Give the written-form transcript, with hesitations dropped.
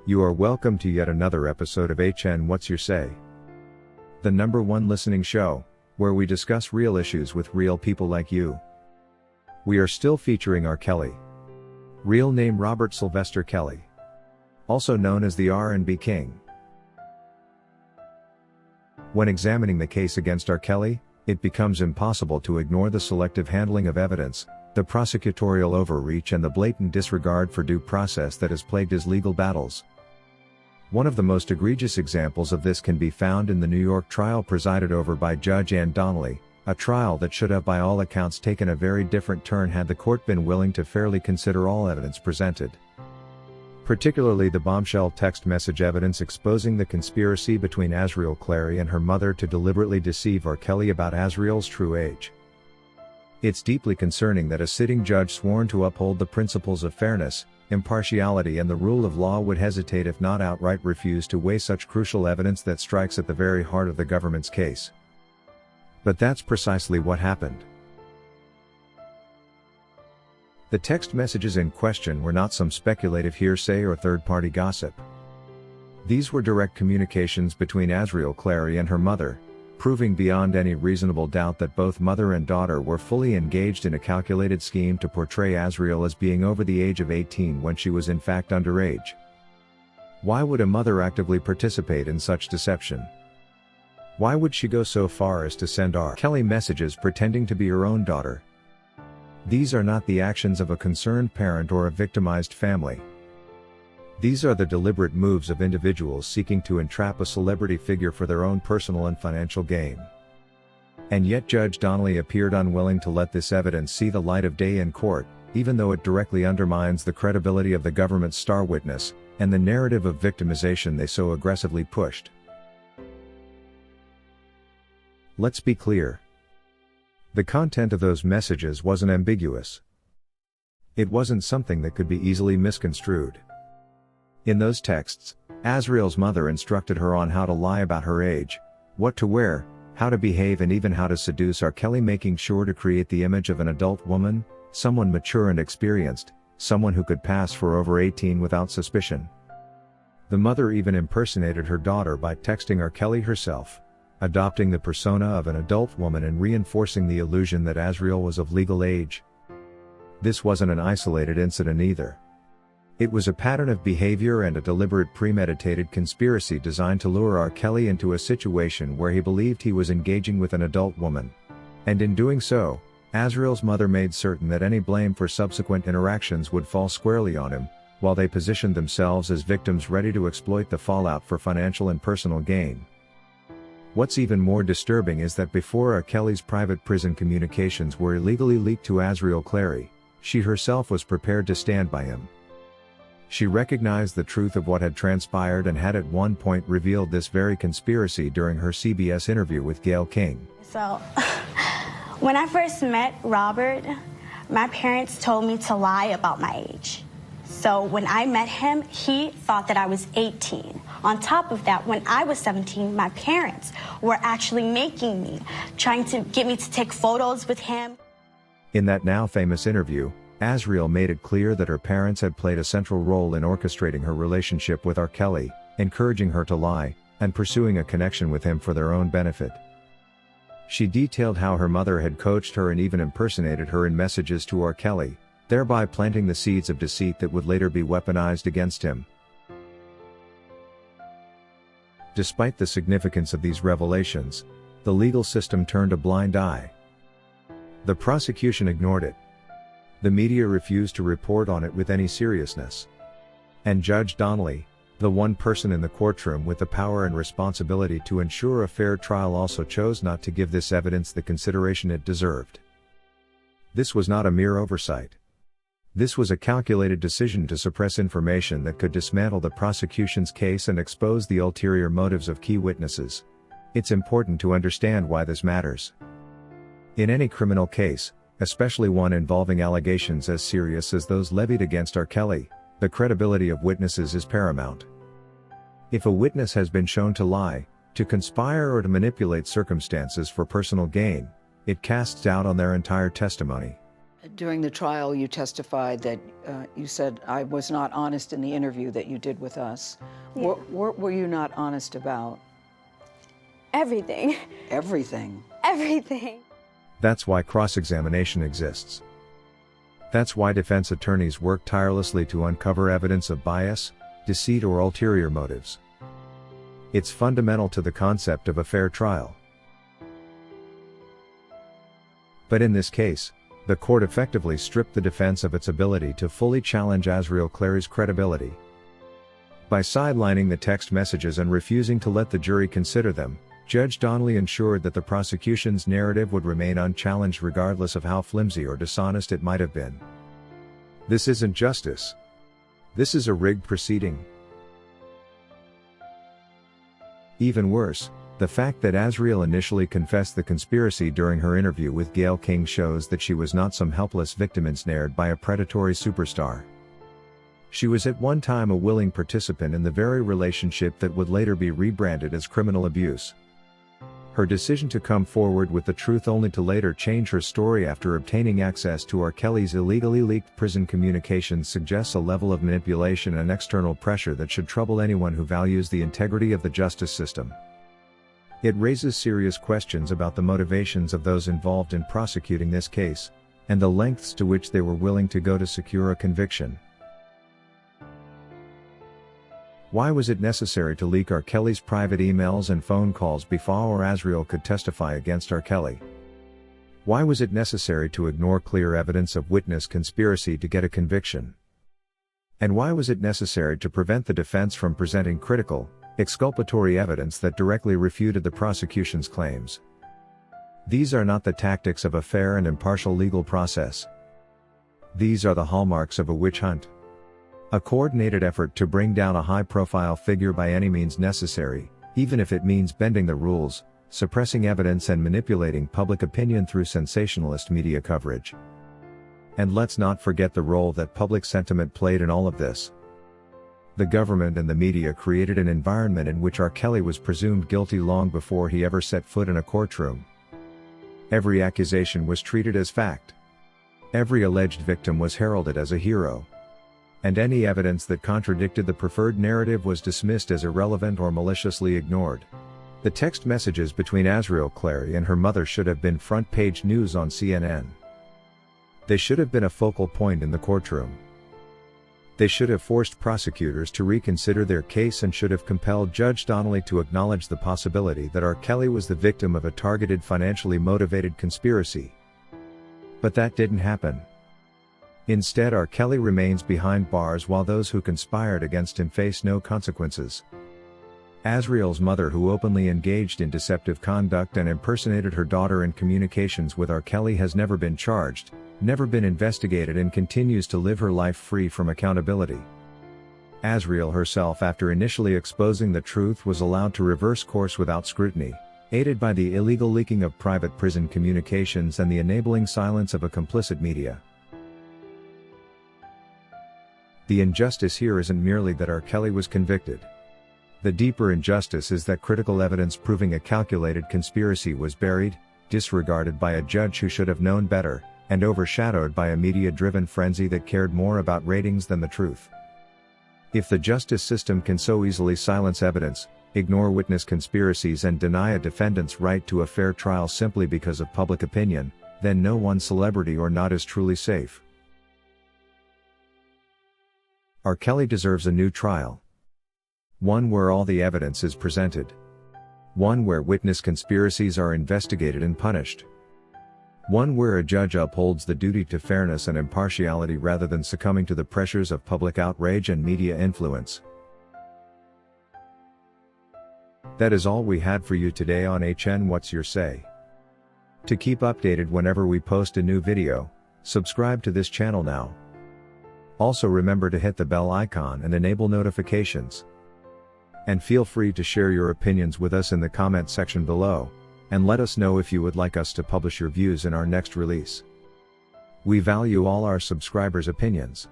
You are welcome to yet another episode of HN What's Your Say? The #1 listening show, where we discuss real issues with real people like you. We are still featuring R. Kelly. Real name Robert Sylvester Kelly. Also known as the R&B King. When examining the case against R. Kelly, it becomes impossible to ignore the selective handling of evidence, the prosecutorial overreach and the blatant disregard for due process that has plagued his legal battles. One of the most egregious examples of this can be found in the New York trial presided over by Judge Ann Donnelly, a trial that should have by all accounts taken a very different turn had the court been willing to fairly consider all evidence presented. Particularly the bombshell text message evidence exposing the conspiracy between Azriel Clary and her mother to deliberately deceive R. Kelly about Azriel's true age. It's deeply concerning that a sitting judge sworn to uphold the principles of fairness, impartiality and the rule of law would hesitate if not outright refuse to weigh such crucial evidence that strikes at the very heart of the government's case. But that's precisely what happened. The text messages in question were not some speculative hearsay or third-party gossip. These were direct communications between Azriel Clary and her mother, proving beyond any reasonable doubt that both mother and daughter were fully engaged in a calculated scheme to portray Azriel as being over the age of 18 when she was in fact underage. Why would a mother actively participate in such deception? Why would she go so far as to send R. Kelly messages pretending to be her own daughter? These are not the actions of a concerned parent or a victimized family. These are the deliberate moves of individuals seeking to entrap a celebrity figure for their own personal and financial gain. And yet Judge Donnelly appeared unwilling to let this evidence see the light of day in court, even though it directly undermines the credibility of the government's star witness, and the narrative of victimization they so aggressively pushed. Let's be clear. The content of those messages wasn't ambiguous. It wasn't something that could be easily misconstrued. In those texts, Azriel's mother instructed her on how to lie about her age, what to wear, how to behave and even how to seduce R. Kelly, making sure to create the image of an adult woman, someone mature and experienced, someone who could pass for over 18 without suspicion. The mother even impersonated her daughter by texting R. Kelly herself, adopting the persona of an adult woman and reinforcing the illusion that Azriel was of legal age. This wasn't an isolated incident either. It was a pattern of behavior and a deliberate premeditated conspiracy designed to lure R. Kelly into a situation where he believed he was engaging with an adult woman. And in doing so, Azriel's mother made certain that any blame for subsequent interactions would fall squarely on him, while they positioned themselves as victims ready to exploit the fallout for financial and personal gain. What's even more disturbing is that before R. Kelly's private prison communications were illegally leaked to Azriel Clary, she herself was prepared to stand by him. She recognized the truth of what had transpired and had at one point revealed this very conspiracy during her CBS interview with Gayle King. So, when I first met Robert, my parents told me to lie about my age. So when I met him, he thought that I was 18. On top of that, when I was 17, my parents were actually making me, trying to get me to take photos with him. In that now famous interview, Azriel made it clear that her parents had played a central role in orchestrating her relationship with R. Kelly, encouraging her to lie, and pursuing a connection with him for their own benefit. She detailed how her mother had coached her and even impersonated her in messages to R. Kelly, thereby planting the seeds of deceit that would later be weaponized against him. Despite the significance of these revelations, the legal system turned a blind eye. The prosecution ignored it. The media refused to report on it with any seriousness. And Judge Donnelly, the one person in the courtroom with the power and responsibility to ensure a fair trial, also chose not to give this evidence the consideration it deserved. This was not a mere oversight. This was a calculated decision to suppress information that could dismantle the prosecution's case and expose the ulterior motives of key witnesses. It's important to understand why this matters. In any criminal case, especially one involving allegations as serious as those levied against R. Kelly, the credibility of witnesses is paramount. If a witness has been shown to lie, to conspire or to manipulate circumstances for personal gain, it casts doubt on their entire testimony. During the trial, you testified that you said, I was not honest in the interview that you did with us. Yeah. What were you not honest about? Everything. Everything? Everything. That's why cross-examination exists. That's why defense attorneys work tirelessly to uncover evidence of bias, deceit, or ulterior motives. It's fundamental to the concept of a fair trial. But in this case, the court effectively stripped the defense of its ability to fully challenge Azriel Clary's credibility. By sidelining the text messages and refusing to let the jury consider them, Judge Donnelly ensured that the prosecution's narrative would remain unchallenged regardless of how flimsy or dishonest it might have been. This isn't justice. This is a rigged proceeding. Even worse, the fact that Azriel initially confessed the conspiracy during her interview with Gayle King shows that she was not some helpless victim ensnared by a predatory superstar. She was at one time a willing participant in the very relationship that would later be rebranded as criminal abuse. Her decision to come forward with the truth only to later change her story after obtaining access to R. Kelly's illegally leaked prison communications suggests a level of manipulation and external pressure that should trouble anyone who values the integrity of the justice system. It raises serious questions about the motivations of those involved in prosecuting this case, and the lengths to which they were willing to go to secure a conviction. Why was it necessary to leak R. Kelly's private emails and phone calls before Azriel could testify against R. Kelly? Why was it necessary to ignore clear evidence of witness conspiracy to get a conviction? And why was it necessary to prevent the defense from presenting critical, exculpatory evidence that directly refuted the prosecution's claims? These are not the tactics of a fair and impartial legal process. These are the hallmarks of a witch hunt. A coordinated effort to bring down a high-profile figure by any means necessary, even if it means bending the rules, suppressing evidence and manipulating public opinion through sensationalist media coverage. And let's not forget the role that public sentiment played in all of this. The government and the media created an environment in which R. Kelly was presumed guilty long before he ever set foot in a courtroom. Every accusation was treated as fact. Every alleged victim was heralded as a hero. And any evidence that contradicted the preferred narrative was dismissed as irrelevant or maliciously ignored. The text messages between Azriel Clary and her mother should have been front-page news on CNN. They should have been a focal point in the courtroom. They should have forced prosecutors to reconsider their case and should have compelled Judge Donnelly to acknowledge the possibility that R. Kelly was the victim of a targeted, financially motivated conspiracy. But that didn't happen. Instead, R. Kelly remains behind bars while those who conspired against him face no consequences. Azriel's mother, who openly engaged in deceptive conduct and impersonated her daughter in communications with R. Kelly, has never been charged, never been investigated, and continues to live her life free from accountability. Azriel herself, after initially exposing the truth, was allowed to reverse course without scrutiny, aided by the illegal leaking of private prison communications and the enabling silence of a complicit media. The injustice here isn't merely that R. Kelly was convicted. The deeper injustice is that critical evidence proving a calculated conspiracy was buried, disregarded by a judge who should have known better, and overshadowed by a media-driven frenzy that cared more about ratings than the truth. If the justice system can so easily silence evidence, ignore witness conspiracies, and deny a defendant's right to a fair trial simply because of public opinion, then no one celebrity or not is truly safe. R. Kelly deserves a new trial. One where all the evidence is presented. One where witness conspiracies are investigated and punished. One where a judge upholds the duty to fairness and impartiality rather than succumbing to the pressures of public outrage and media influence. That is all we had for you today on HN What's Your Say? To keep updated whenever we post a new video, subscribe to this channel now. Also remember to hit the bell icon and enable notifications. And feel free to share your opinions with us in the comment section below, and let us know if you would like us to publish your views in our next release. We value all our subscribers' opinions.